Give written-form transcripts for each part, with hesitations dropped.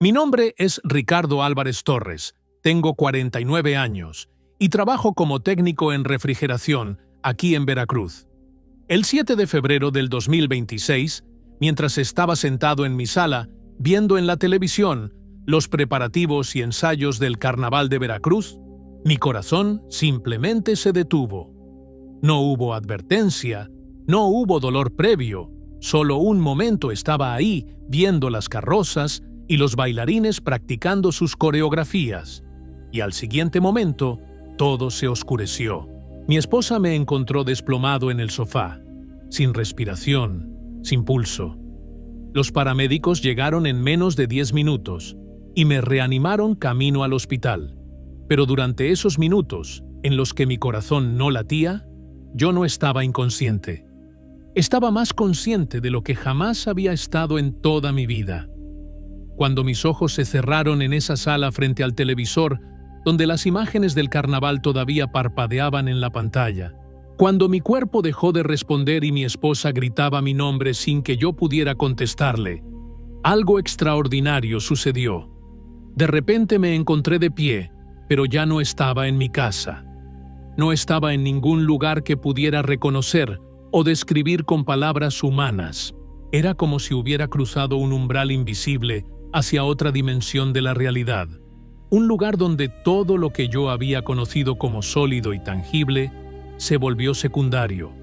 Mi nombre es Ricardo Álvarez Torres, tengo 49 años y trabajo como técnico en refrigeración aquí en Veracruz. El 7 de febrero del 2026, mientras estaba sentado en mi sala, viendo en la televisión los preparativos y ensayos del Carnaval de Veracruz, mi corazón simplemente se detuvo. No hubo advertencia, no hubo dolor previo, solo un momento estaba ahí viendo las carrozas y los bailarines practicando sus coreografías, y al siguiente momento todo se oscureció. Mi esposa me encontró desplomado en el sofá, sin respiración, sin pulso. Los paramédicos llegaron en menos de 10 minutos y me reanimaron camino al hospital. Pero durante esos minutos, en los que mi corazón no latía, yo no estaba inconsciente. Estaba más consciente de lo que jamás había estado en toda mi vida. Cuando mis ojos se cerraron en esa sala frente al televisor, donde las imágenes del carnaval todavía parpadeaban en la pantalla, cuando mi cuerpo dejó de responder y mi esposa gritaba mi nombre sin que yo pudiera contestarle, algo extraordinario sucedió. De repente me encontré de pie, pero ya no estaba en mi casa. No estaba en ningún lugar que pudiera reconocer o describir con palabras humanas. Era como si hubiera cruzado un umbral invisible hacia otra dimensión de la realidad. Un lugar donde todo lo que yo había conocido como sólido y tangible se volvió secundario,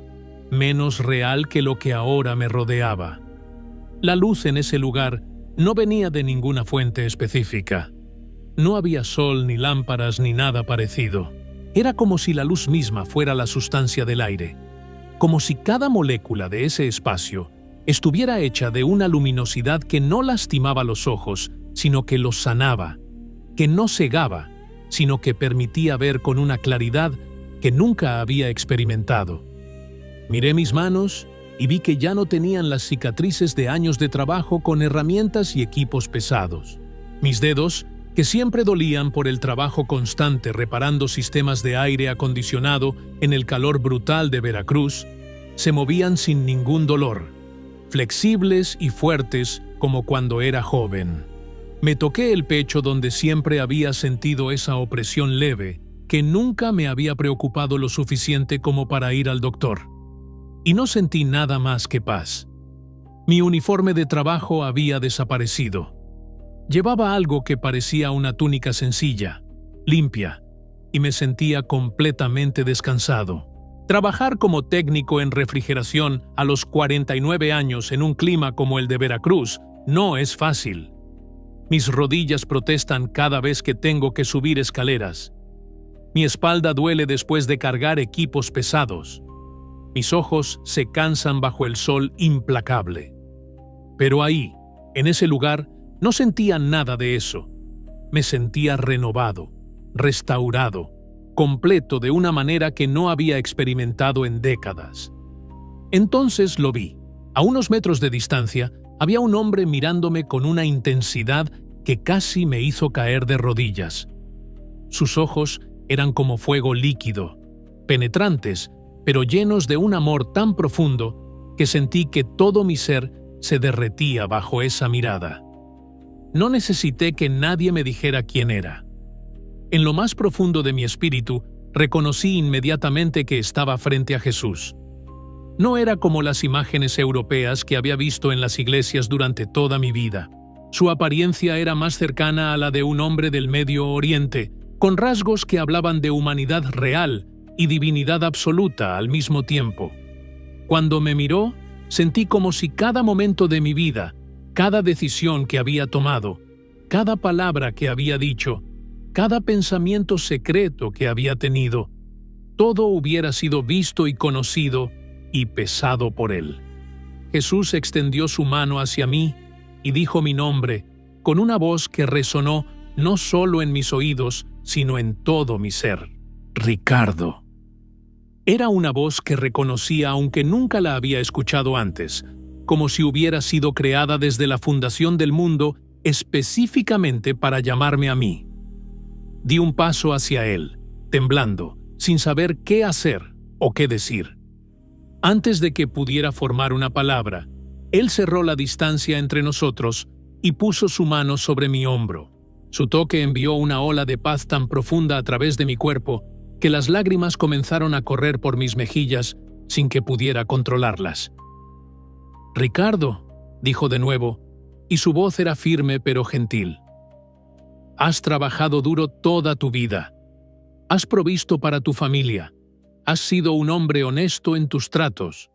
menos real que lo que ahora me rodeaba. La luz en ese lugar no venía de ninguna fuente específica. No había sol ni lámparas ni nada parecido. Era como si la luz misma fuera la sustancia del aire, como si cada molécula de ese espacio estuviera hecha de una luminosidad que no lastimaba los ojos, sino que los sanaba, que no cegaba, sino que permitía ver con una claridad que nunca había experimentado. Miré mis manos y vi que ya no tenían las cicatrices de años de trabajo con herramientas y equipos pesados. Mis dedos, que siempre dolían por el trabajo constante reparando sistemas de aire acondicionado en el calor brutal de Veracruz, se movían sin ningún dolor, flexibles y fuertes como cuando era joven. Me toqué el pecho donde siempre había sentido esa opresión leve que nunca me había preocupado lo suficiente como para ir al doctor. Y no sentí nada más que paz. Mi uniforme de trabajo había desaparecido. Llevaba algo que parecía una túnica sencilla, limpia, y me sentía completamente descansado. Trabajar como técnico en refrigeración a los 49 años en un clima como el de Veracruz no es fácil. Mis rodillas protestan cada vez que tengo que subir escaleras. Mi espalda duele después de cargar equipos pesados. Mis ojos se cansan bajo el sol implacable. Pero ahí, en ese lugar, no sentía nada de eso. Me sentía renovado, restaurado, completo de una manera que no había experimentado en décadas. Entonces lo vi. A unos metros de distancia, había un hombre mirándome con una intensidad que casi me hizo caer de rodillas. Sus ojos eran como fuego líquido, penetrantes, pero llenos de un amor tan profundo que sentí que todo mi ser se derretía bajo esa mirada. No necesité que nadie me dijera quién era. En lo más profundo de mi espíritu, reconocí inmediatamente que estaba frente a Jesús. No era como las imágenes europeas que había visto en las iglesias durante toda mi vida. Su apariencia era más cercana a la de un hombre del Medio Oriente, con rasgos que hablaban de humanidad real y divinidad absoluta al mismo tiempo. Cuando me miró, sentí como si cada momento de mi vida, cada decisión que había tomado, cada palabra que había dicho, cada pensamiento secreto que había tenido, todo hubiera sido visto y conocido y pesado por él. Jesús extendió su mano hacia mí y dijo mi nombre, con una voz que resonó no solo en mis oídos, sino en todo mi ser. Ricardo. Era una voz que reconocía aunque nunca la había escuchado antes, como si hubiera sido creada desde la fundación del mundo específicamente para llamarme a mí. Di un paso hacia él, temblando, sin saber qué hacer o qué decir. Antes de que pudiera formar una palabra, él cerró la distancia entre nosotros y puso su mano sobre mi hombro. Su toque envió una ola de paz tan profunda a través de mi cuerpo que las lágrimas comenzaron a correr por mis mejillas sin que pudiera controlarlas. «Ricardo», dijo de nuevo, y su voz era firme pero gentil. «Has trabajado duro toda tu vida. Has provisto para tu familia. Has sido un hombre honesto en tus tratos.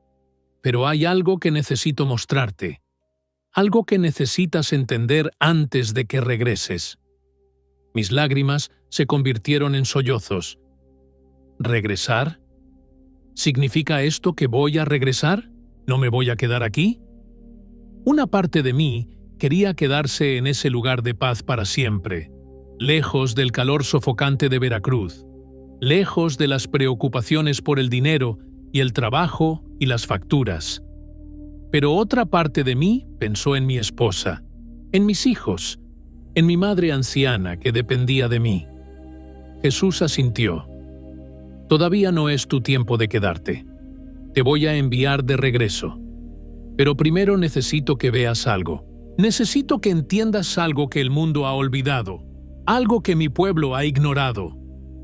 Pero hay algo que necesito mostrarte. Algo que necesitas entender antes de que regreses». Mis lágrimas se convirtieron en sollozos. ¿Regresar? ¿Significa esto que voy a regresar? ¿No me voy a quedar aquí? Una parte de mí quería quedarse en ese lugar de paz para siempre, lejos del calor sofocante de Veracruz, lejos de las preocupaciones por el dinero y el trabajo y las facturas. Pero otra parte de mí pensó en mi esposa, en mis hijos, en mi madre anciana que dependía de mí. Jesús asintió. «Todavía no es tu tiempo de quedarte. Te voy a enviar de regreso. Pero primero necesito que veas algo. Necesito que entiendas algo que el mundo ha olvidado, algo que mi pueblo ha ignorado,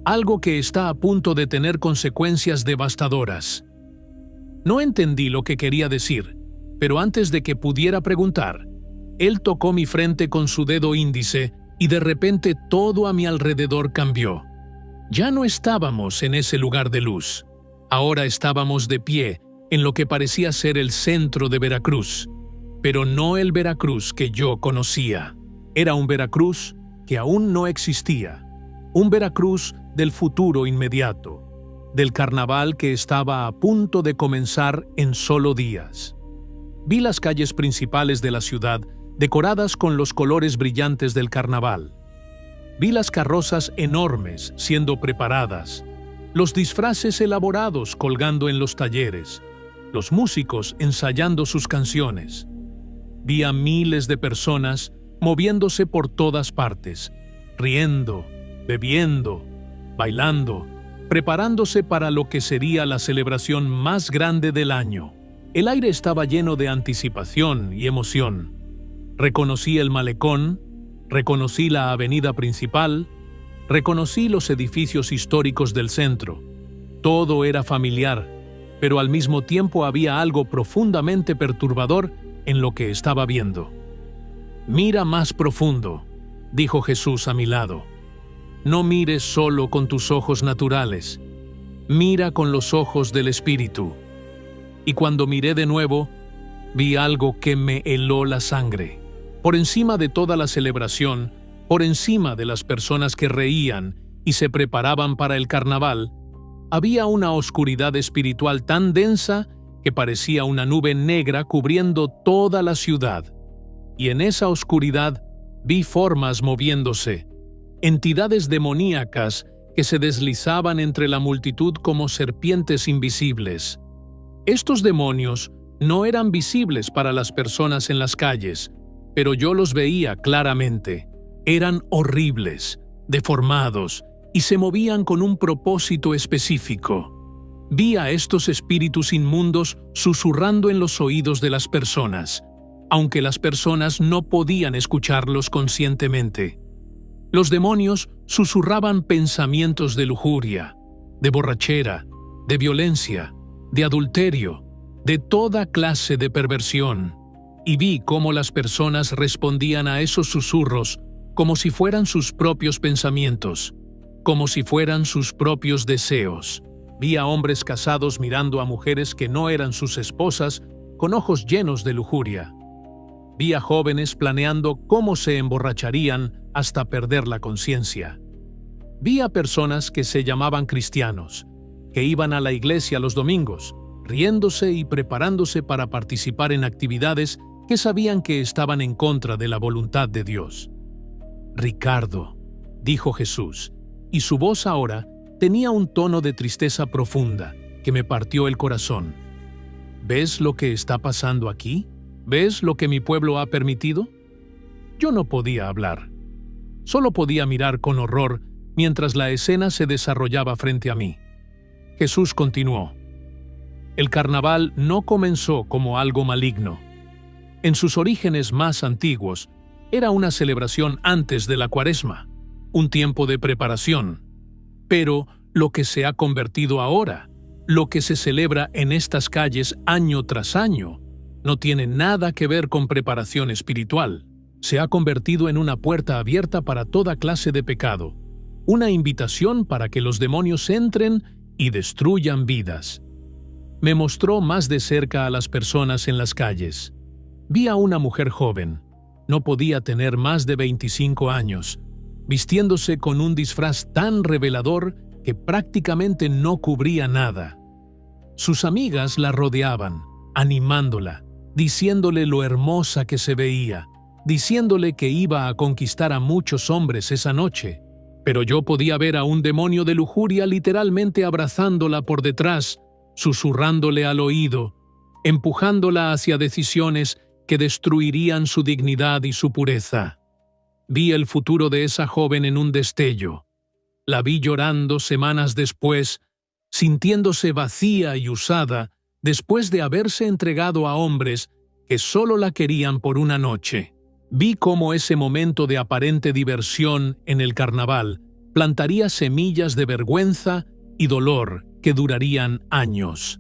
algo que está a punto de tener consecuencias devastadoras». No entendí lo que quería decir, pero antes de que pudiera preguntar, él tocó mi frente con su dedo índice y de repente todo a mi alrededor cambió. Ya no estábamos en ese lugar de luz. Ahora estábamos de pie en lo que parecía ser el centro de Veracruz, pero no el Veracruz que yo conocía. Era un Veracruz que aún no existía, un Veracruz del futuro inmediato, del carnaval que estaba a punto de comenzar en solo días. Vi las calles principales de la ciudad decoradas con los colores brillantes del carnaval. Vi las carrozas enormes siendo preparadas, los disfraces elaborados colgando en los talleres, los músicos ensayando sus canciones. Vi a miles de personas moviéndose por todas partes, riendo, bebiendo, bailando, preparándose para lo que sería la celebración más grande del año. El aire estaba lleno de anticipación y emoción. Reconocí el malecón, reconocí la avenida principal, reconocí los edificios históricos del centro. Todo era familiar, pero al mismo tiempo había algo profundamente perturbador en lo que estaba viendo. «Mira más profundo», dijo Jesús a mi lado. «No mires solo con tus ojos naturales, mira con los ojos del Espíritu». Y cuando miré de nuevo, vi algo que me heló la sangre. Por encima de toda la celebración, por encima de las personas que reían y se preparaban para el carnaval, había una oscuridad espiritual tan densa que parecía una nube negra cubriendo toda la ciudad. Y en esa oscuridad vi formas moviéndose, entidades demoníacas que se deslizaban entre la multitud como serpientes invisibles. Estos demonios no eran visibles para las personas en las calles, pero yo los veía claramente. Eran horribles, deformados, y se movían con un propósito específico. Vi a estos espíritus inmundos susurrando en los oídos de las personas, aunque las personas no podían escucharlos conscientemente. Los demonios susurraban pensamientos de lujuria, de borrachera, de violencia, de adulterio, de toda clase de perversión, y vi cómo las personas respondían a esos susurros como si fueran sus propios pensamientos, como si fueran sus propios deseos. Vi a hombres casados mirando a mujeres que no eran sus esposas con ojos llenos de lujuria. Vi a jóvenes planeando cómo se emborracharían hasta perder la conciencia. Vi a personas que se llamaban cristianos, que iban a la iglesia los domingos, riéndose y preparándose para participar en actividades que sabían que estaban en contra de la voluntad de Dios. «Ricardo», dijo Jesús, y su voz ahora tenía un tono de tristeza profunda que me partió el corazón. «¿Ves lo que está pasando aquí? ¿Ves lo que mi pueblo ha permitido?» Yo no podía hablar. Solo podía mirar con horror mientras la escena se desarrollaba frente a mí. Jesús continuó. El carnaval no comenzó como algo maligno. En sus orígenes más antiguos, Era una celebración antes de la Cuaresma, un tiempo de preparación. Pero lo que se ha convertido ahora, lo que se celebra en estas calles año tras año, no tiene nada que ver con preparación espiritual. Se ha convertido en una puerta abierta para toda clase de pecado, una invitación para que los demonios entren y destruyan vidas. Me mostró más de cerca a las personas en las calles. Vi a una mujer joven, no podía tener más de 25 años, vistiéndose con un disfraz tan revelador que prácticamente no cubría nada. Sus amigas la rodeaban, animándola, diciéndole lo hermosa que se veía, diciéndole que iba a conquistar a muchos hombres esa noche. Pero yo podía ver a un demonio de lujuria literalmente abrazándola por detrás, susurrándole al oído, empujándola hacia decisiones que destruirían su dignidad y su pureza. Vi el futuro de esa joven en un destello. La vi llorando semanas después, sintiéndose vacía y usada después de haberse entregado a hombres que solo la querían por una noche. Vi cómo ese momento de aparente diversión en el carnaval plantaría semillas de vergüenza y dolor que durarían años.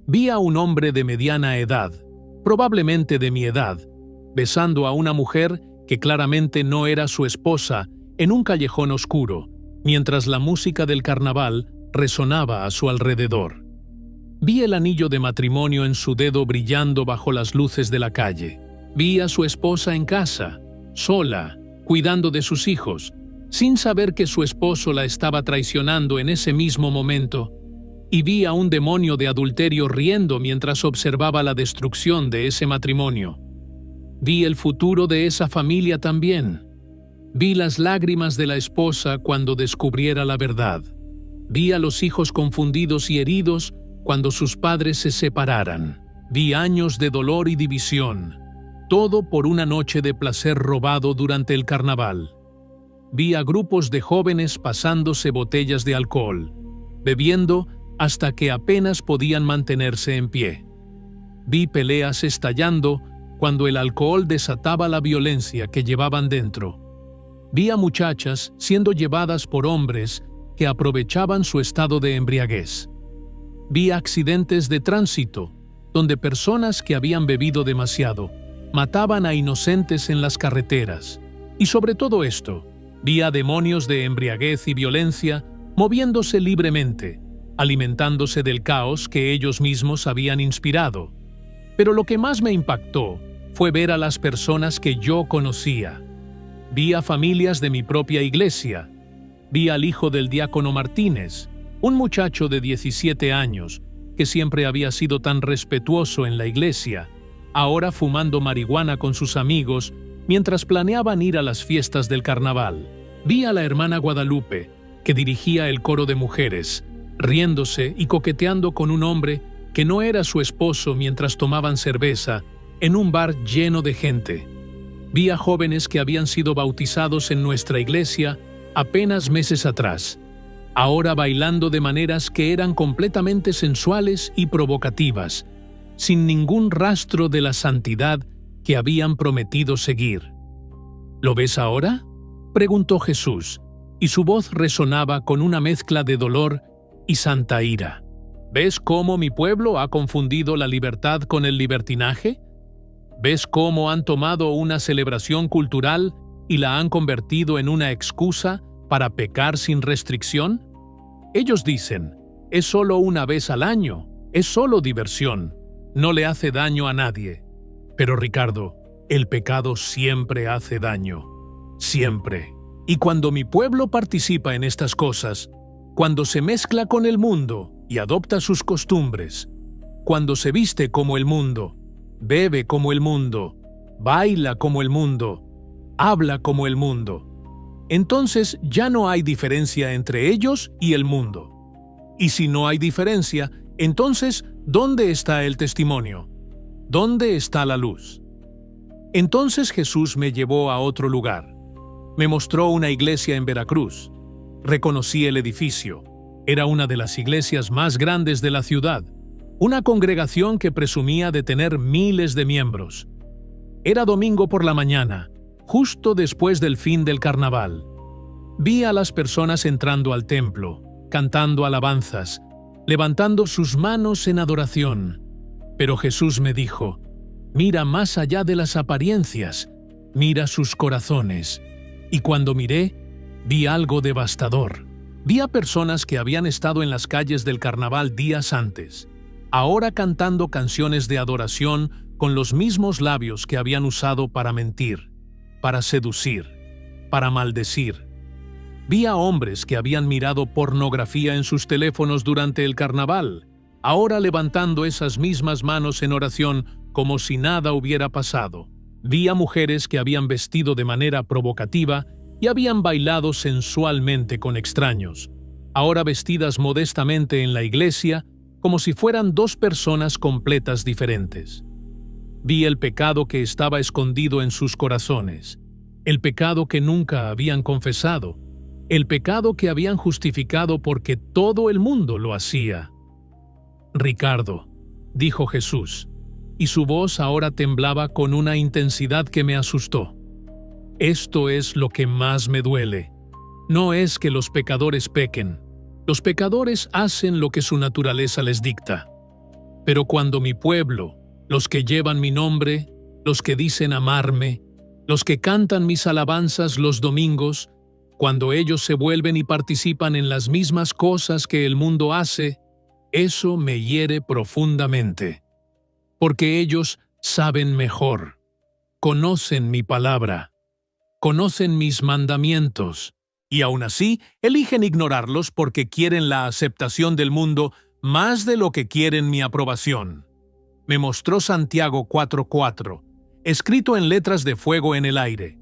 Vi a un hombre de mediana edad, probablemente de mi edad, besando a una mujer que claramente no era su esposa en un callejón oscuro, mientras la música del carnaval resonaba a su alrededor. Vi el anillo de matrimonio en su dedo brillando bajo las luces de la calle. Vi a su esposa en casa, sola, cuidando de sus hijos, sin saber que su esposo la estaba traicionando en ese mismo momento. Y vi a un demonio de adulterio riendo mientras observaba la destrucción de ese matrimonio. Vi el futuro de esa familia también. Vi las lágrimas de la esposa cuando descubriera la verdad. Vi a los hijos confundidos y heridos cuando sus padres se separaran. Vi años de dolor y división, todo por una noche de placer robado durante el carnaval. Vi a grupos de jóvenes pasándose botellas de alcohol, bebiendo hasta que apenas podían mantenerse en pie. Vi peleas estallando cuando el alcohol desataba la violencia que llevaban dentro. Vi a muchachas siendo llevadas por hombres que aprovechaban su estado de embriaguez. Vi accidentes de tránsito, donde personas que habían bebido demasiado mataban a inocentes en las carreteras. Y sobre todo esto, vi a demonios de embriaguez y violencia moviéndose libremente, alimentándose del caos que ellos mismos habían inspirado. Pero lo que más me impactó fue ver a las personas que yo conocía. Vi a familias de mi propia iglesia. Vi al hijo del diácono Martínez, un muchacho de 17 años que siempre había sido tan respetuoso en la iglesia, ahora fumando marihuana con sus amigos mientras planeaban ir a las fiestas del carnaval. Vi a la hermana Guadalupe, que dirigía el coro de mujeres, riéndose y coqueteando con un hombre que no era su esposo mientras tomaban cerveza en un bar lleno de gente. Vi a jóvenes que habían sido bautizados en nuestra iglesia apenas meses atrás, ahora bailando de maneras que eran completamente sensuales y provocativas, sin ningún rastro de la santidad que habían prometido seguir. ¿Lo ves ahora?, preguntó Jesús, y su voz resonaba con una mezcla de dolor y santa ira. ¿Ves cómo mi pueblo ha confundido la libertad con el libertinaje? ¿Ves cómo han tomado una celebración cultural y la han convertido en una excusa para pecar sin restricción? Ellos dicen, es solo una vez al año, es solo diversión, no le hace daño a nadie. Pero Ricardo, el pecado siempre hace daño, siempre. Y cuando mi pueblo participa en estas cosas, cuando se mezcla con el mundo y adopta sus costumbres, cuando se viste como el mundo, bebe como el mundo, baila como el mundo, habla como el mundo, entonces ya no hay diferencia entre ellos y el mundo. Y si no hay diferencia, entonces, ¿dónde está el testimonio? ¿Dónde está la luz? Entonces Jesús me llevó a otro lugar. Me mostró una iglesia en Veracruz. Reconocí el edificio. Era una de las iglesias más grandes de la ciudad, una congregación que presumía de tener miles de miembros. Era domingo por la mañana, justo después del fin del carnaval. Vi a las personas entrando al templo, cantando alabanzas, levantando sus manos en adoración. Pero Jesús me dijo: mira más allá de las apariencias, mira sus corazones. Y cuando miré, vi algo devastador. Vi a personas que habían estado en las calles del carnaval días antes, ahora cantando canciones de adoración con los mismos labios que habían usado para mentir, para seducir, para maldecir. Vi a hombres que habían mirado pornografía en sus teléfonos durante el carnaval, ahora levantando esas mismas manos en oración como si nada hubiera pasado. Vi a mujeres que habían vestido de manera provocativa y habían bailado sensualmente con extraños, ahora vestidas modestamente en la iglesia como si fueran dos personas completas diferentes. Vi el pecado que estaba escondido en sus corazones, el pecado que nunca habían confesado, el pecado que habían justificado porque todo el mundo lo hacía. «Ricardo», dijo Jesús, y su voz ahora temblaba con una intensidad que me asustó. «Esto es lo que más me duele. No es que los pecadores pequen. Los pecadores hacen lo que su naturaleza les dicta. Pero cuando mi pueblo, los que llevan mi nombre, los que dicen amarme, los que cantan mis alabanzas los domingos, cuando ellos se vuelven y participan en las mismas cosas que el mundo hace, eso me hiere profundamente. Porque ellos saben mejor, conocen mi palabra, conocen mis mandamientos, y aún así eligen ignorarlos porque quieren la aceptación del mundo más de lo que quieren mi aprobación. Me mostró Santiago 4:4, escrito en letras de fuego en el aire.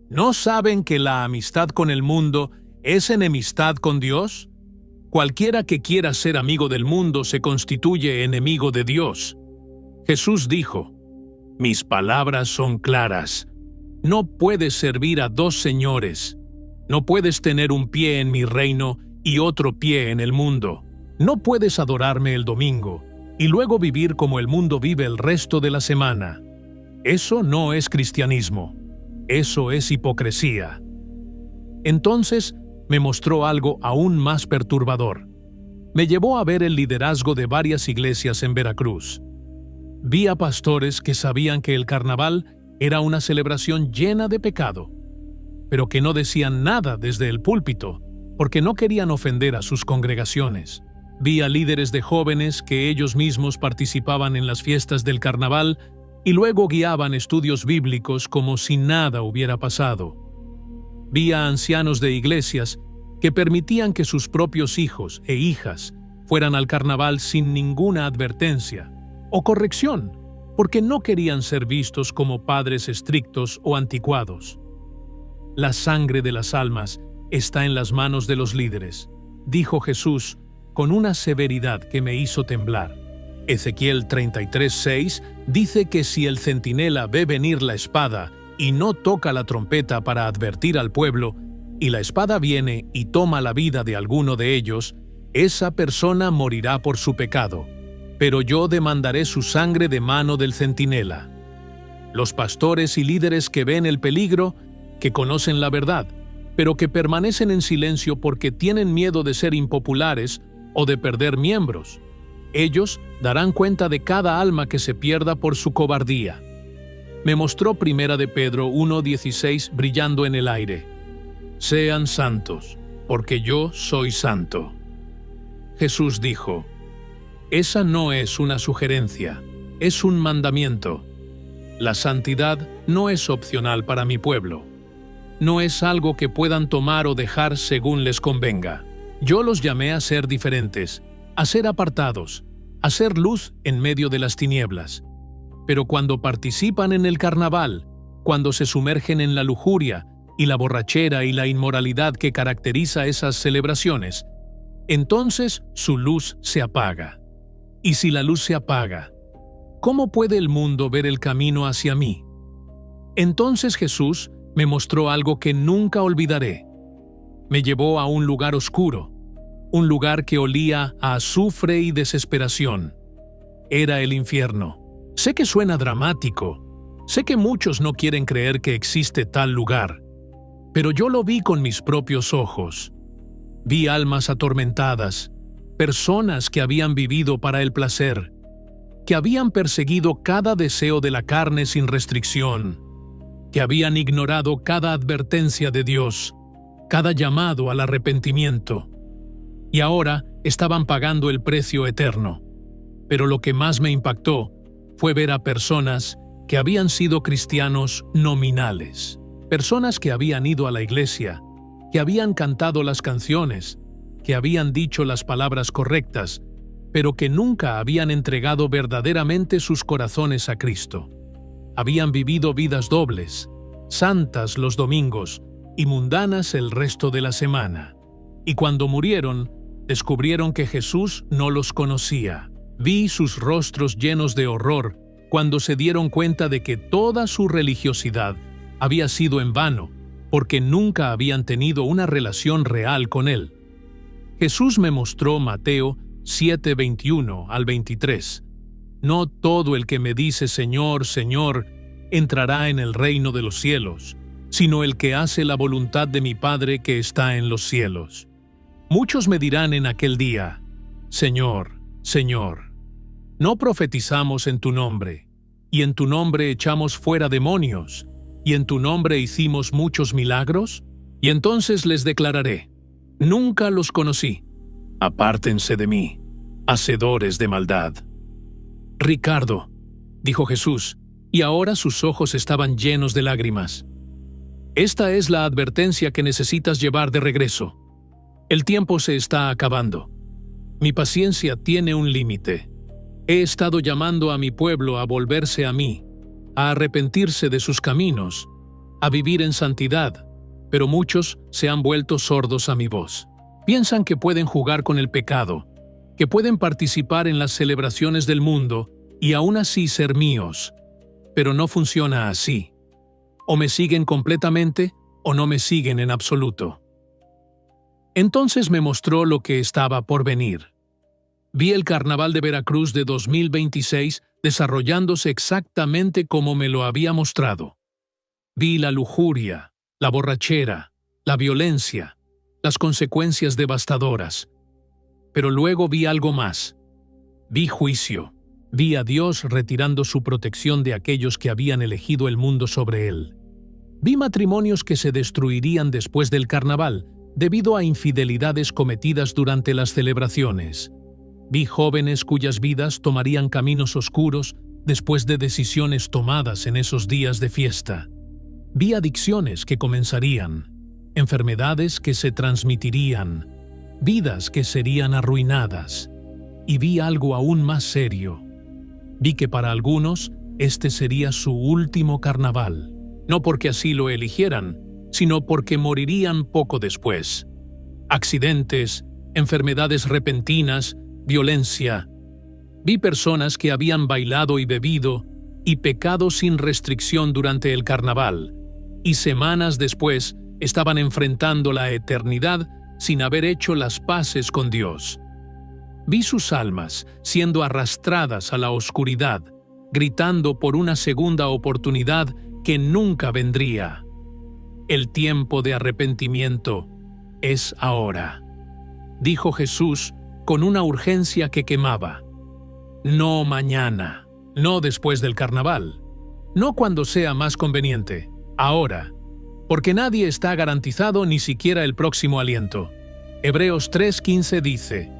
¿No saben que la amistad con el mundo es enemistad con Dios? Cualquiera que quiera ser amigo del mundo se constituye enemigo de Dios. Jesús dijo: mis palabras son claras. No puedes servir a dos señores. No puedes tener un pie en mi reino y otro pie en el mundo. No puedes adorarme el domingo y luego vivir como el mundo vive el resto de la semana. Eso no es cristianismo. Eso es hipocresía. Entonces me mostró algo aún más perturbador. Me llevó a ver el liderazgo de varias iglesias en Veracruz. Vi a pastores que sabían que el carnaval era una celebración llena de pecado, pero que no decían nada desde el púlpito porque no querían ofender a sus congregaciones. Vi a líderes de jóvenes que ellos mismos participaban en las fiestas del carnaval y luego guiaban estudios bíblicos como si nada hubiera pasado. Vi a ancianos de iglesias que permitían que sus propios hijos e hijas fueran al carnaval sin ninguna advertencia o corrección, porque no querían ser vistos como padres estrictos o anticuados. La sangre de las almas está en las manos de los líderes, dijo Jesús con una severidad que me hizo temblar. Ezequiel 33:6 dice que si el centinela ve venir la espada y no toca la trompeta para advertir al pueblo, y la espada viene y toma la vida de alguno de ellos, esa persona morirá por su pecado, pero yo demandaré su sangre de mano del centinela. Los pastores y líderes que ven el peligro, que conocen la verdad, pero que permanecen en silencio porque tienen miedo de ser impopulares o de perder miembros, ellos darán cuenta de cada alma que se pierda por su cobardía. Me mostró 1 de Pedro 1:16 brillando en el aire. Sean santos, porque yo soy santo. Jesús dijo: esa no es una sugerencia, es un mandamiento. La santidad no es opcional para mi pueblo. No es algo que puedan tomar o dejar según les convenga. Yo los llamé a ser diferentes, a ser apartados, a ser luz en medio de las tinieblas. Pero cuando participan en el carnaval, cuando se sumergen en la lujuria y la borrachera y la inmoralidad que caracteriza esas celebraciones, entonces su luz se apaga. Y si la luz se apaga, ¿cómo puede el mundo ver el camino hacia mí? Entonces Jesús me mostró algo que nunca olvidaré. Me llevó a un lugar oscuro, un lugar que olía a azufre y desesperación. Era el infierno. Sé que suena dramático, Sé que muchos no quieren creer que existe tal lugar, pero yo lo vi con mis propios ojos. Vi almas atormentadas, personas que habían vivido para el placer, que habían perseguido cada deseo de la carne sin restricción, que habían ignorado cada advertencia de Dios, cada llamado al arrepentimiento, y ahora estaban pagando el precio eterno. Pero lo que más me impactó fue ver a personas que habían sido cristianos nominales, personas que habían ido a la iglesia, que habían cantado las canciones, que habían dicho las palabras correctas, pero que nunca habían entregado verdaderamente sus corazones a Cristo. Habían vivido vidas dobles, santas los domingos y mundanas el resto de la semana. Y cuando murieron, descubrieron que Jesús no los conocía. Vi sus rostros llenos de horror cuando se dieron cuenta de que toda su religiosidad había sido en vano, porque nunca habían tenido una relación real con Él. Jesús me mostró Mateo 7:21 al 23. No todo el que me dice Señor, Señor, entrará en el reino de los cielos, sino el que hace la voluntad de mi Padre que está en los cielos. Muchos me dirán en aquel día, Señor, Señor, ¿no profetizamos en tu nombre, y en tu nombre echamos fuera demonios, y en tu nombre hicimos muchos milagros? Y entonces les declararé, nunca los conocí. Apártense de mí, hacedores de maldad. Ricardo, dijo Jesús, y ahora sus ojos estaban llenos de lágrimas. Esta es la advertencia que necesitas llevar de regreso. El tiempo se está acabando. Mi paciencia tiene un límite. He estado llamando a mi pueblo a volverse a mí, a arrepentirse de sus caminos, a vivir en santidad, pero muchos se han vuelto sordos a mi voz. Piensan que pueden jugar con el pecado, que pueden participar en las celebraciones del mundo y aún así ser míos. Pero no funciona así. O me siguen completamente o no me siguen en absoluto. Entonces me mostró lo que estaba por venir. Vi el Carnaval de Veracruz de 2026 desarrollándose exactamente como me lo había mostrado. Vi la lujuria, la borrachera, la violencia, las consecuencias devastadoras. Pero luego vi algo más. Vi juicio. Vi a Dios retirando su protección de aquellos que habían elegido el mundo sobre él. Vi matrimonios que se destruirían después del carnaval debido a infidelidades cometidas durante las celebraciones. Vi jóvenes cuyas vidas tomarían caminos oscuros después de decisiones tomadas en esos días de fiesta. Vi adicciones que comenzarían, enfermedades que se transmitirían, vidas que serían arruinadas. Y vi algo aún más serio. Vi que para algunos este sería su último carnaval, no porque así lo eligieran, sino porque morirían poco después. Accidentes, enfermedades repentinas, violencia. Vi personas que habían bailado y bebido y pecado sin restricción durante el carnaval, y semanas después estaban enfrentando la eternidad sin haber hecho las paces con Dios. Vi sus almas siendo arrastradas a la oscuridad, gritando por una segunda oportunidad que nunca vendría. El tiempo de arrepentimiento es ahora, dijo Jesús con una urgencia que quemaba. No mañana, no después del carnaval, no cuando sea más conveniente, ahora, porque nadie está garantizado ni siquiera el próximo aliento. Hebreos 3:15 dice,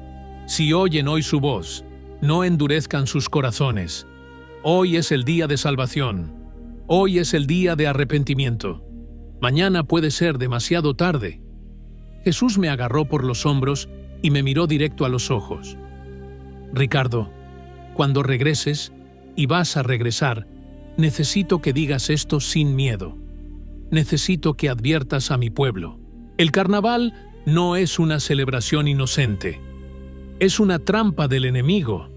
si oyen hoy su voz, no endurezcan sus corazones. Hoy es el día de salvación. Hoy es el día de arrepentimiento. Mañana puede ser demasiado tarde. Jesús me agarró por los hombros y me miró directo a los ojos. Ricardo, cuando regreses, y vas a regresar, necesito que digas esto sin miedo. Necesito que adviertas a mi pueblo. El carnaval no es una celebración inocente. Es una trampa del enemigo.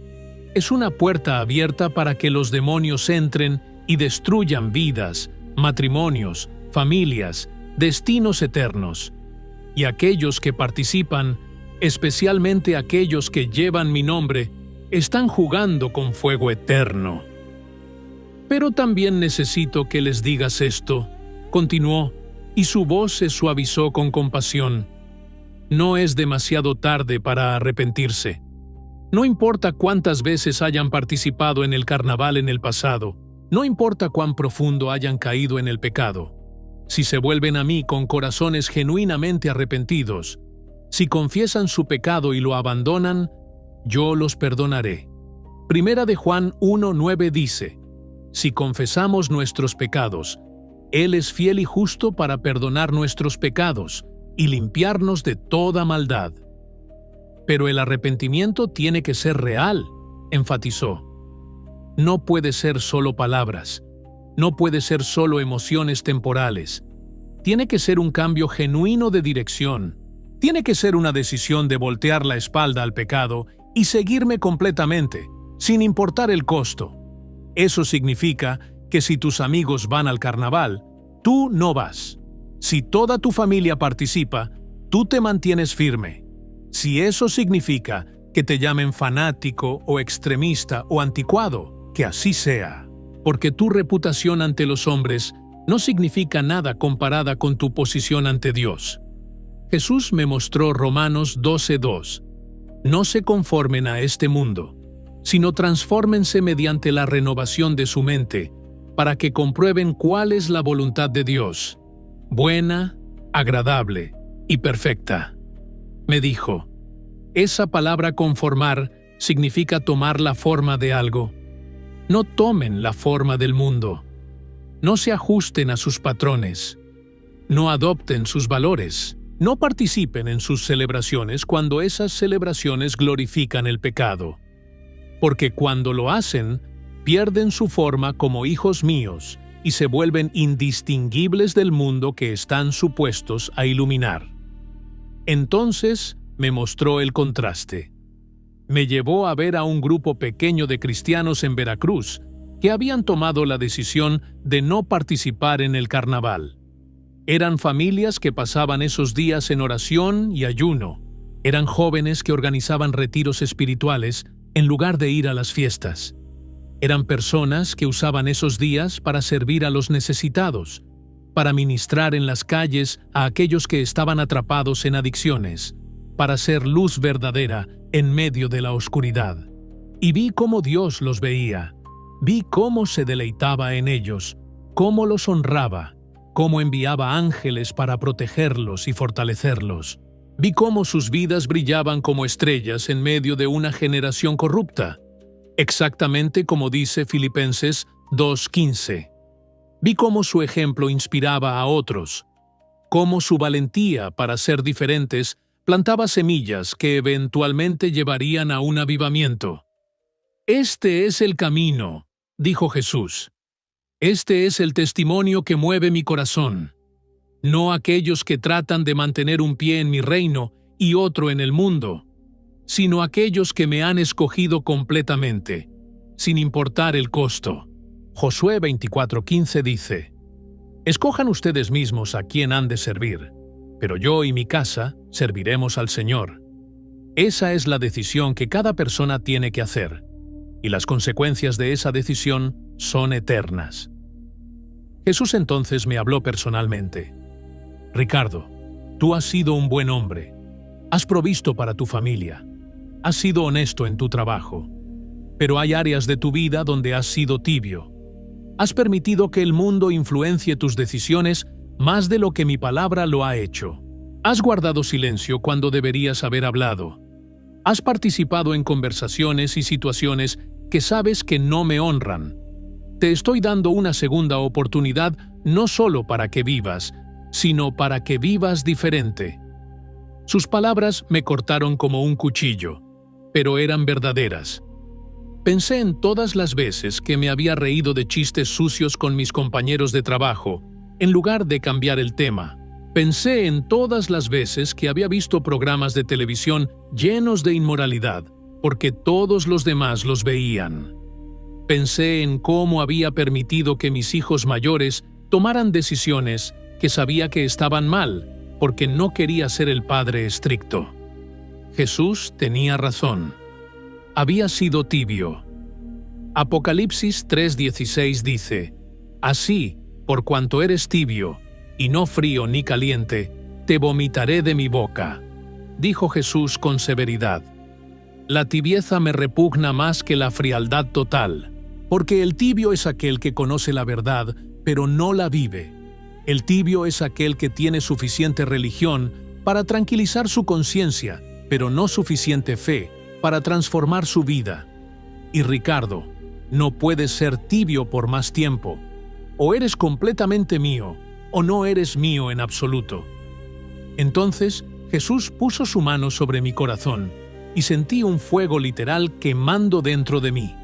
Es una puerta abierta para que los demonios entren y destruyan vidas, matrimonios, familias, destinos eternos. Y aquellos que participan, especialmente aquellos que llevan mi nombre, están jugando con fuego eterno. Pero también necesito que les digas esto, continuó, y su voz se suavizó con compasión. No es demasiado tarde para arrepentirse. No importa cuántas veces hayan participado en el carnaval en el pasado, no importa cuán profundo hayan caído en el pecado. Si se vuelven a mí con corazones genuinamente arrepentidos, si confiesan su pecado y lo abandonan, yo los perdonaré. Primera de Juan 1:9 dice: si confesamos nuestros pecados, Él es fiel y justo para perdonar nuestros pecados y limpiarnos de toda maldad. Pero el arrepentimiento tiene que ser real, enfatizó. No puede ser solo palabras, no puede ser solo emociones temporales. Tiene que ser un cambio genuino de dirección. Tiene que ser una decisión de voltear la espalda al pecado y seguirme completamente, sin importar el costo. Eso significa que si tus amigos van al carnaval, tú no vas. Si toda tu familia participa, tú te mantienes firme. Si eso significa que te llamen fanático o extremista o anticuado, que así sea, porque tu reputación ante los hombres no significa nada comparada con tu posición ante Dios. Jesús me mostró Romanos 12:2. No se conformen a este mundo, sino transfórmense mediante la renovación de su mente, para que comprueben cuál es la voluntad de Dios, buena, agradable y perfecta. Me dijo, esa palabra conformar significa tomar la forma de algo. No tomen la forma del mundo. No se ajusten a sus patrones. No adopten sus valores. No participen en sus celebraciones cuando esas celebraciones glorifican el pecado. Porque cuando lo hacen, pierden su forma como hijos míos y se vuelven indistinguibles del mundo que están supuestos a iluminar. Entonces me mostró el contraste. Me llevó a ver a un grupo pequeño de cristianos en Veracruz que habían tomado la decisión de no participar en el carnaval. Eran familias que pasaban esos días en oración y ayuno. Eran jóvenes que organizaban retiros espirituales en lugar de ir a las fiestas. Eran personas que usaban esos días para servir a los necesitados, para ministrar en las calles a aquellos que estaban atrapados en adicciones, para ser luz verdadera en medio de la oscuridad. Y vi cómo Dios los veía, vi cómo se deleitaba en ellos, cómo los honraba, cómo enviaba ángeles para protegerlos y fortalecerlos. Vi cómo sus vidas brillaban como estrellas en medio de una generación corrupta, exactamente como dice Filipenses 2:15. Vi cómo su ejemplo inspiraba a otros, cómo su valentía para ser diferentes plantaba semillas que eventualmente llevarían a un avivamiento. Este es el camino, dijo Jesús. Este es el testimonio que mueve mi corazón. No aquellos que tratan de mantener un pie en mi reino y otro en el mundo, sino aquellos que me han escogido completamente, sin importar el costo. Josué 24:15 dice: escojan ustedes mismos a quién han de servir, pero yo y mi casa serviremos al Señor. Esa es la decisión que cada persona tiene que hacer, y las consecuencias de esa decisión son eternas. Jesús entonces me habló personalmente. Ricardo, tú has sido un buen hombre. Has provisto para tu familia. Has sido honesto en tu trabajo. Pero hay áreas de tu vida donde has sido tibio. Has permitido que el mundo influencie tus decisiones más de lo que mi palabra lo ha hecho. Has guardado silencio cuando deberías haber hablado. Has participado en conversaciones y situaciones que sabes que no me honran. Te estoy dando una segunda oportunidad no solo para que vivas, sino para que vivas diferente. Sus palabras me cortaron como un cuchillo, pero eran verdaderas. Pensé en todas las veces que me había reído de chistes sucios con mis compañeros de trabajo, en lugar de cambiar el tema. Pensé en todas las veces que había visto programas de televisión llenos de inmoralidad, porque todos los demás los veían. Pensé en cómo había permitido que mis hijos mayores tomaran decisiones que sabía que estaban mal, porque no quería ser el padre estricto. Jesús tenía razón. Había sido tibio. Apocalipsis 3:16 dice: Así, por cuanto eres tibio, y no frío ni caliente, te vomitaré de mi boca, dijo Jesús con severidad. La tibieza me repugna más que la frialdad total, porque el tibio es aquel que conoce la verdad, pero no la vive. El tibio es aquel que tiene suficiente religión para tranquilizar su conciencia, pero no suficiente fe para transformar su vida. Y Ricardo, no puedes ser tibio por más tiempo. O eres completamente mío, o no eres mío en absoluto. Entonces Jesús puso su mano sobre mi corazón y sentí un fuego literal quemando dentro de mí.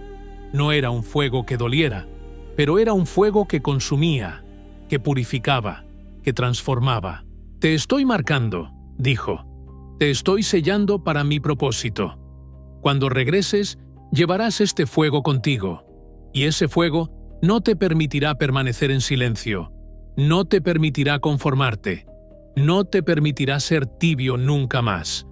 No era un fuego que doliera, pero era un fuego que consumía, que purificaba, que transformaba. Te estoy marcando, dijo. Te estoy sellando para mi propósito. Cuando regreses, llevarás este fuego contigo, y ese fuego no te permitirá permanecer en silencio, no te permitirá conformarte, no te permitirá ser tibio nunca más.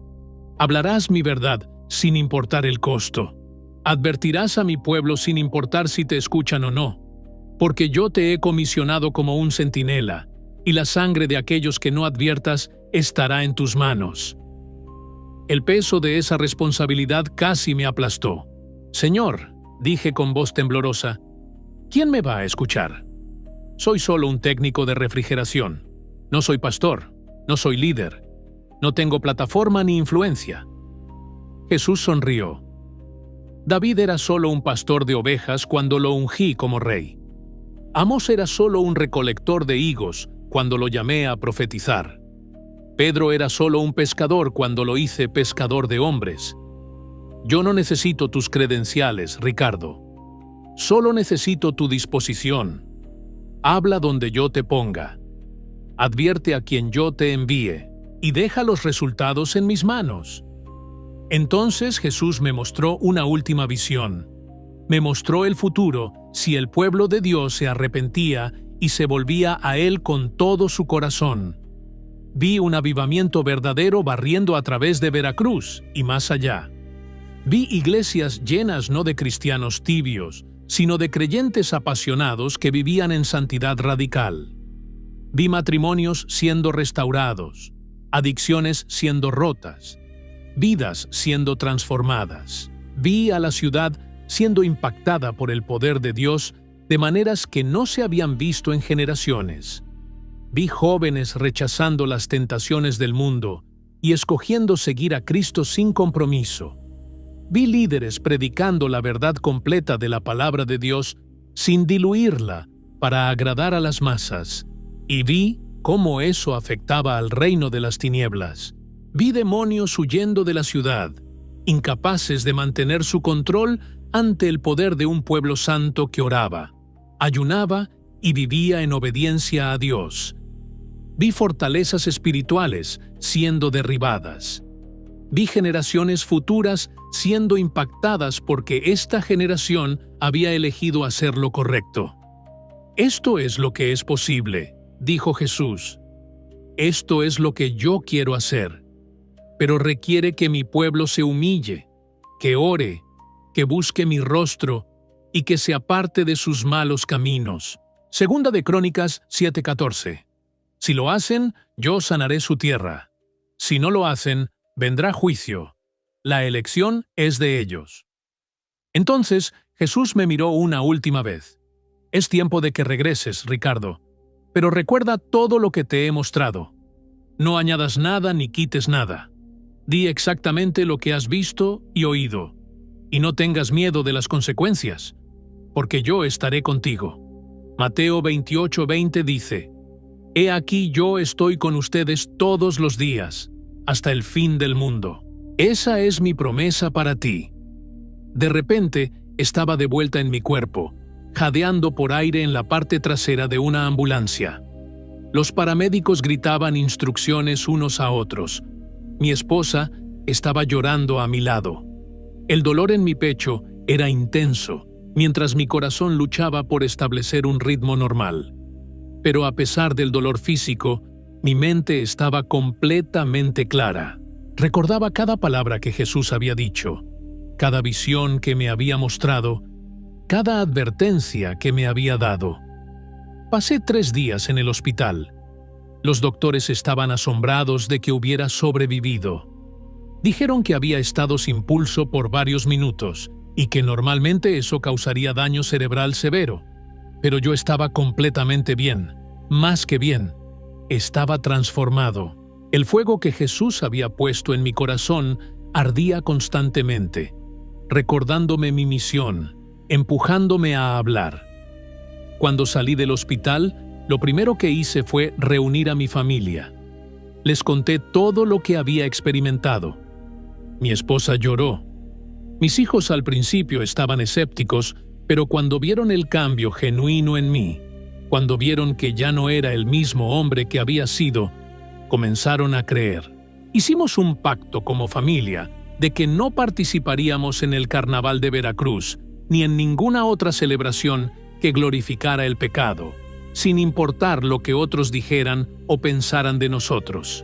Hablarás mi verdad sin importar el costo. Advertirás a mi pueblo sin importar si te escuchan o no, porque yo te he comisionado como un centinela, y la sangre de aquellos que no adviertas estará en tus manos. El peso de esa responsabilidad casi me aplastó. Señor, dije con voz temblorosa, ¿quién me va a escuchar? Soy solo un técnico de refrigeración. No soy pastor, no soy líder, no tengo plataforma ni influencia. Jesús sonrió. David era solo un pastor de ovejas cuando lo ungí como rey. Amós era solo un recolector de higos cuando lo llamé a profetizar. Pedro era solo un pescador cuando lo hice pescador de hombres. Yo no necesito tus credenciales, Ricardo. Solo necesito tu disposición. Habla donde yo te ponga. Advierte a quien yo te envíe y deja los resultados en mis manos. Entonces Jesús me mostró una última visión. Me mostró el futuro si el pueblo de Dios se arrepentía y se volvía a Él con todo su corazón. Vi un avivamiento verdadero barriendo a través de Veracruz y más allá. Vi iglesias llenas no de cristianos tibios, sino de creyentes apasionados que vivían en santidad radical. Vi matrimonios siendo restaurados, adicciones siendo rotas, vidas siendo transformadas. Vi a la ciudad siendo impactada por el poder de Dios de maneras que no se habían visto en generaciones. Vi jóvenes rechazando las tentaciones del mundo y escogiendo seguir a Cristo sin compromiso. Vi líderes predicando la verdad completa de la palabra de Dios sin diluirla para agradar a las masas. Y vi cómo eso afectaba al reino de las tinieblas. Vi demonios huyendo de la ciudad, incapaces de mantener su control ante el poder de un pueblo santo que oraba, ayunaba y vivía en obediencia a Dios. Vi fortalezas espirituales siendo derribadas. Vi generaciones futuras siendo impactadas porque esta generación había elegido hacer lo correcto. Esto es lo que es posible, dijo Jesús. Esto es lo que yo quiero hacer, pero requiere que mi pueblo se humille, que ore, que busque mi rostro y que se aparte de sus malos caminos. Segunda de Crónicas 7:14. Si lo hacen, yo sanaré su tierra. Si no lo hacen, vendrá juicio. La elección es de ellos. Entonces Jesús me miró una última vez. Es tiempo de que regreses, Ricardo, pero recuerda todo lo que te he mostrado. No añadas nada ni quites nada. Di exactamente lo que has visto y oído, y no tengas miedo de las consecuencias, porque yo estaré contigo. Mateo 28:20 dice: He aquí yo estoy con ustedes todos los días, hasta el fin del mundo. Esa es mi promesa para ti. De repente, estaba de vuelta en mi cuerpo, jadeando por aire en la parte trasera de una ambulancia. Los paramédicos gritaban instrucciones unos a otros. Mi esposa estaba llorando a mi lado. El dolor en mi pecho era intenso, mientras mi corazón luchaba por establecer un ritmo normal. Pero a pesar del dolor físico, mi mente estaba completamente clara. Recordaba cada palabra que Jesús había dicho, cada visión que me había mostrado, cada advertencia que me había dado. Pasé 3 días en el hospital. Los doctores estaban asombrados de que hubiera sobrevivido. Dijeron que había estado sin pulso por varios minutos y que normalmente eso causaría daño cerebral severo. Pero yo estaba completamente bien, más que bien. Estaba transformado. El fuego que Jesús había puesto en mi corazón ardía constantemente, recordándome mi misión, empujándome a hablar. Cuando salí del hospital, lo primero que hice fue reunir a mi familia. Les conté todo lo que había experimentado. Mi esposa lloró. Mis hijos al principio estaban escépticos, pero cuando vieron el cambio genuino en mí, cuando vieron que ya no era el mismo hombre que había sido, comenzaron a creer. Hicimos un pacto como familia de que no participaríamos en el Carnaval de Veracruz ni en ninguna otra celebración que glorificara el pecado, sin importar lo que otros dijeran o pensaran de nosotros.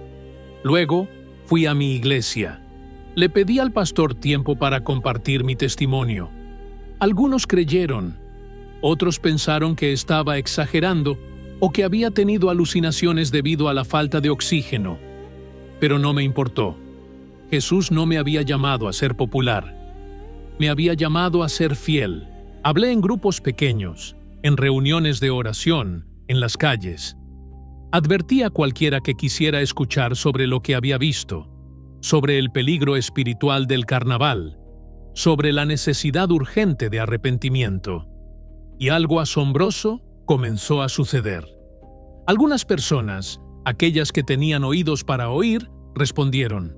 Luego, fui a mi iglesia. Le pedí al pastor tiempo para compartir mi testimonio. Algunos creyeron, otros pensaron que estaba exagerando o que había tenido alucinaciones debido a la falta de oxígeno. Pero no me importó. Jesús no me había llamado a ser popular. Me había llamado a ser fiel. Hablé en grupos pequeños, en reuniones de oración, en las calles. Advertí a cualquiera que quisiera escuchar sobre lo que había visto, sobre el peligro espiritual del carnaval, sobre la necesidad urgente de arrepentimiento. Y algo asombroso comenzó a suceder. Algunas personas, aquellas que tenían oídos para oír, respondieron.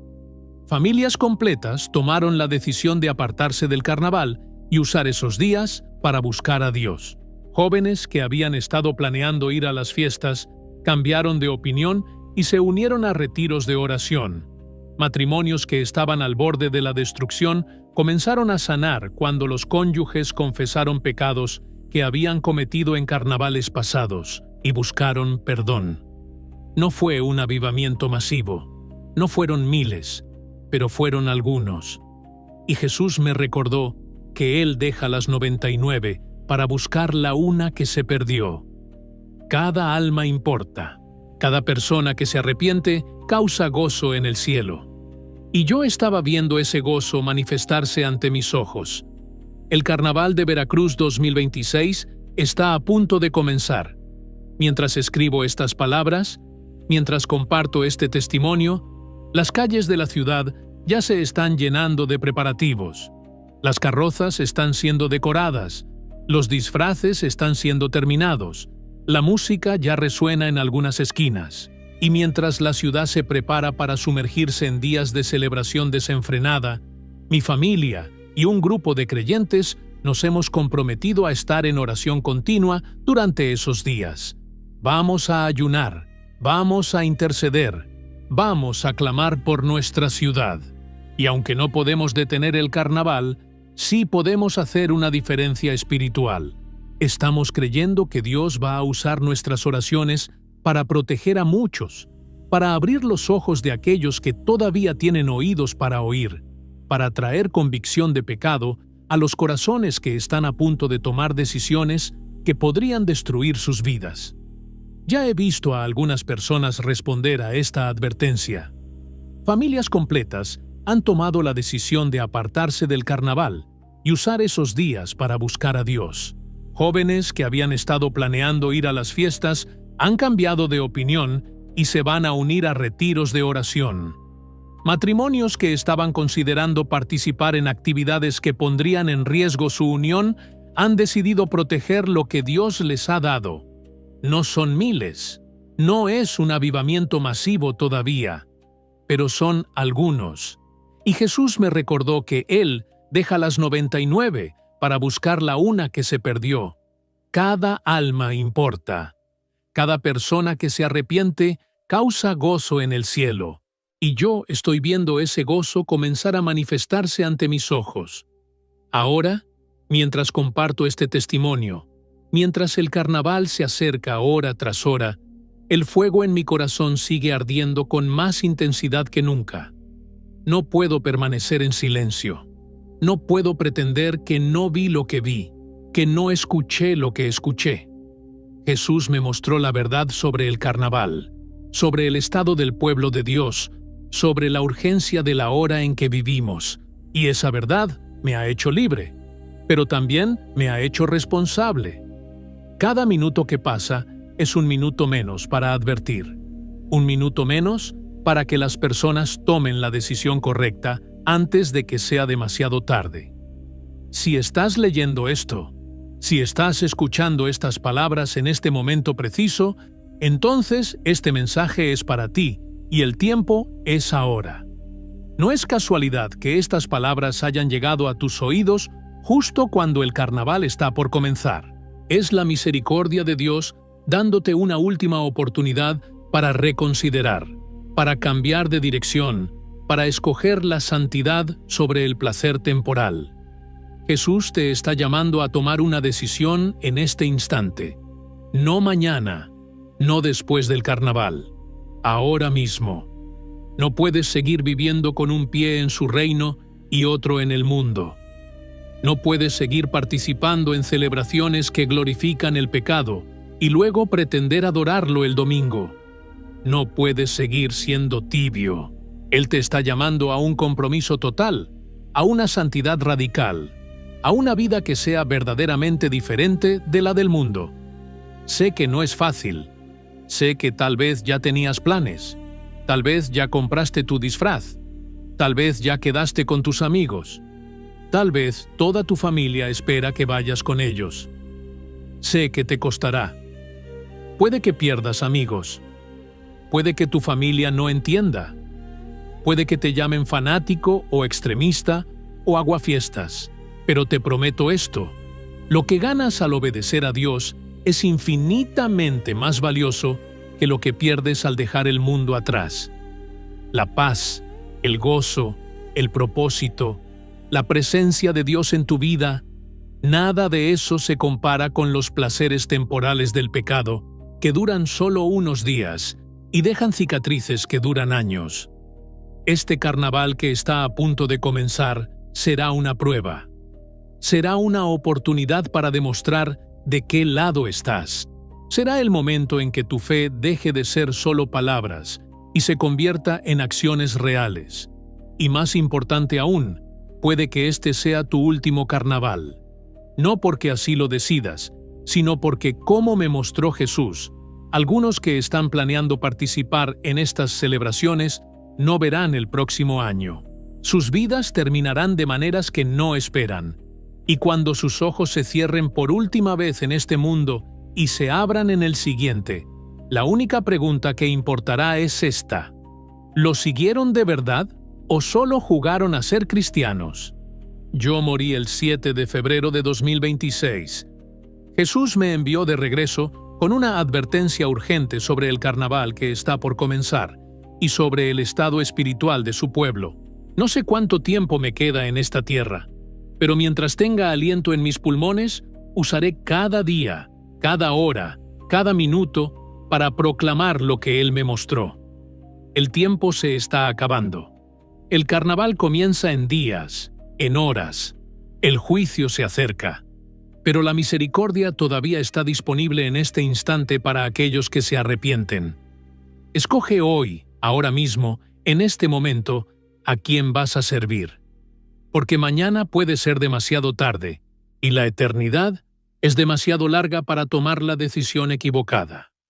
Familias completas tomaron la decisión de apartarse del carnaval y usar esos días para buscar a Dios. Jóvenes que habían estado planeando ir a las fiestas cambiaron de opinión y se unieron a retiros de oración. Matrimonios que estaban al borde de la destrucción comenzaron a sanar cuando los cónyuges confesaron pecados que habían cometido en carnavales pasados y buscaron perdón. No fue un avivamiento masivo, no fueron miles, pero fueron algunos. Y Jesús me recordó que Él deja las 99 para buscar la una que se perdió. Cada alma importa. Cada persona que se arrepiente causa gozo en el cielo. Y yo estaba viendo ese gozo manifestarse ante mis ojos. El Carnaval de Veracruz 2026 está a punto de comenzar. Mientras escribo estas palabras, mientras comparto este testimonio, las calles de la ciudad ya se están llenando de preparativos. Las carrozas están siendo decoradas, los disfraces están siendo terminados, la música ya resuena en algunas esquinas. Y mientras la ciudad se prepara para sumergirse en días de celebración desenfrenada, mi familia y un grupo de creyentes nos hemos comprometido a estar en oración continua durante esos días. Vamos a ayunar, vamos a interceder, vamos a clamar por nuestra ciudad. Y aunque no podemos detener el carnaval, sí podemos hacer una diferencia espiritual. Estamos creyendo que Dios va a usar nuestras oraciones para proteger a muchos, para abrir los ojos de aquellos que todavía tienen oídos para oír, para traer convicción de pecado a los corazones que están a punto de tomar decisiones que podrían destruir sus vidas. Ya he visto a algunas personas responder a esta advertencia. Familias completas han tomado la decisión de apartarse del carnaval y usar esos días para buscar a Dios. Jóvenes que habían estado planeando ir a las fiestas han cambiado de opinión y se van a unir a retiros de oración. Matrimonios que estaban considerando participar en actividades que pondrían en riesgo su unión han decidido proteger lo que Dios les ha dado. No son miles, no es un avivamiento masivo todavía, pero son algunos. Y Jesús me recordó que Él deja las 99 para buscar la una que se perdió. Cada alma importa. Cada persona que se arrepiente causa gozo en el cielo. Y yo estoy viendo ese gozo comenzar a manifestarse ante mis ojos. Ahora, mientras comparto este testimonio, mientras el carnaval se acerca hora tras hora, el fuego en mi corazón sigue ardiendo con más intensidad que nunca. No puedo permanecer en silencio. No puedo pretender que no vi lo que vi, porque no escuché lo que escuché. Jesús me mostró la verdad sobre el carnaval, sobre el estado del pueblo de Dios, sobre la urgencia de la hora en que vivimos, y esa verdad me ha hecho libre, pero también me ha hecho responsable. Cada minuto que pasa es un minuto menos para advertir, un minuto menos para que las personas tomen la decisión correcta antes de que sea demasiado tarde. Si estás leyendo esto, si estás escuchando estas palabras en este momento preciso, entonces este mensaje es para ti y el tiempo es ahora. No es casualidad que estas palabras hayan llegado a tus oídos justo cuando el carnaval está por comenzar. Es la misericordia de Dios dándote una última oportunidad para reconsiderar, para cambiar de dirección, para escoger la santidad sobre el placer temporal. Jesús te está llamando a tomar una decisión en este instante. No mañana, no después del carnaval, ahora mismo. No puedes seguir viviendo con un pie en su reino y otro en el mundo. No puedes seguir participando en celebraciones que glorifican el pecado y luego pretender adorarlo el domingo. No puedes seguir siendo tibio. Él te está llamando a un compromiso total, a una santidad radical, a una vida que sea verdaderamente diferente de la del mundo. Sé que no es fácil. Sé que tal vez ya tenías planes. Tal vez ya compraste tu disfraz. Tal vez ya quedaste con tus amigos. Tal vez toda tu familia espera que vayas con ellos. Sé que te costará. Puede que pierdas amigos. Puede que tu familia no entienda. Puede que te llamen fanático o extremista o aguafiestas. Pero te prometo esto: lo que ganas al obedecer a Dios es infinitamente más valioso que lo que pierdes al dejar el mundo atrás. La paz, el gozo, el propósito, la presencia de Dios en tu vida, nada de eso se compara con los placeres temporales del pecado, que duran solo unos días y dejan cicatrices que duran años. Este carnaval que está a punto de comenzar será una prueba. Será una oportunidad para demostrar de qué lado estás. Será el momento en que tu fe deje de ser solo palabras y se convierta en acciones reales. Y más importante aún, puede que este sea tu último carnaval. No porque así lo decidas, sino porque, como me mostró Jesús, algunos que están planeando participar en estas celebraciones no verán el próximo año. Sus vidas terminarán de maneras que no esperan. Y cuando sus ojos se cierren por última vez en este mundo y se abran en el siguiente, la única pregunta que importará es esta: ¿lo siguieron de verdad o solo jugaron a ser cristianos? Yo morí el 7 de febrero de 2026. Jesús me envió de regreso con una advertencia urgente sobre el carnaval que está por comenzar y sobre el estado espiritual de su pueblo. No sé cuánto tiempo me queda en esta tierra, pero mientras tenga aliento en mis pulmones, usaré cada día, cada hora, cada minuto para proclamar lo que Él me mostró. El tiempo se está acabando. El carnaval comienza en días, en horas. El juicio se acerca. Pero la misericordia todavía está disponible en este instante para aquellos que se arrepienten. Escoge hoy, ahora mismo, en este momento, a quién vas a servir. Porque mañana puede ser demasiado tarde, y la eternidad es demasiado larga para tomar la decisión equivocada.